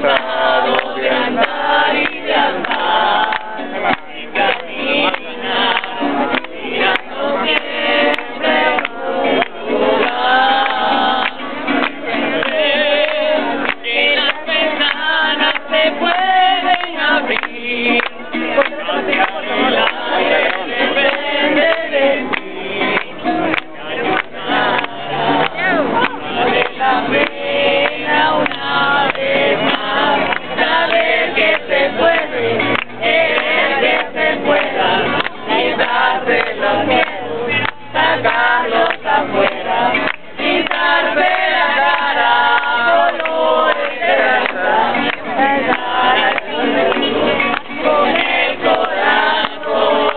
cansado de andar y de andar, y caminar, mirando siempre un lugar. Que las ventanas se pueden abrir, hacia el aire depende de ti. Vale la pena una vez más saber que se puede, querer que se pueda, quitarse los miedos, sacarlos afuera, quitarse la cara, dolor, esperanza, dar al mundo con el corazón.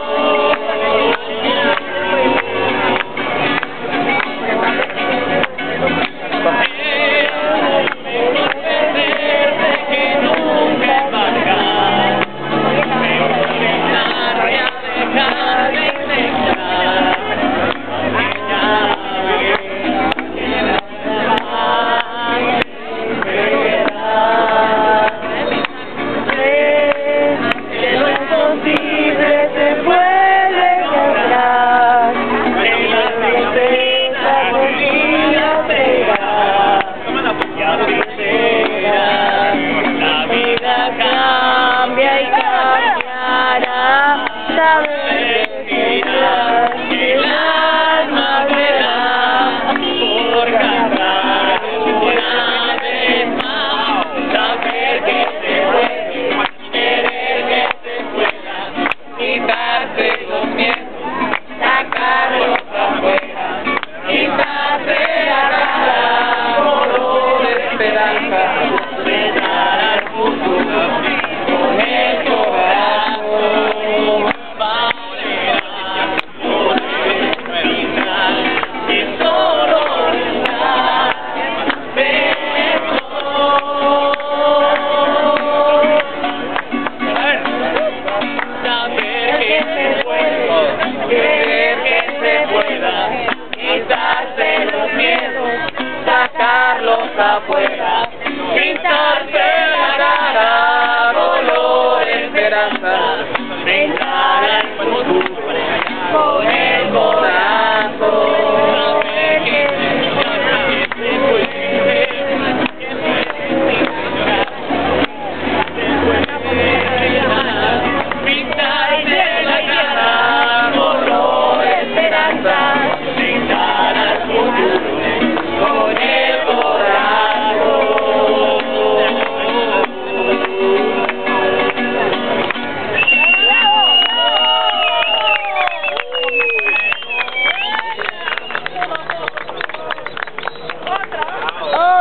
Que nunca es marcar, pensar y a dejar de intentar, que lo imposible se puede lograr, que la tristeza conmigo pegar, y así será, la vida cambia y cambiará, saber respirar, el alma verá, por cantar una vez más, saber que se puede, querer que se pueda, quitarse los miedos, sacarlos afuera, quitarse la cara, dolor, esperanza, dar al futuro con el corazón. Valerá poder brindar y solo brindar besos. Saber que se puede, querer que se pueda, quitarse los miedos, sacarlos afuera, pintarse la cara, dolor, esperanza, brindar al futuro con el corazón. Saber que se puede, pintarse la cara, dolor, esperanza, brindar al futuro con el corazón.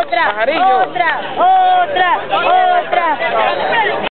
Otra, otra, otra, otra.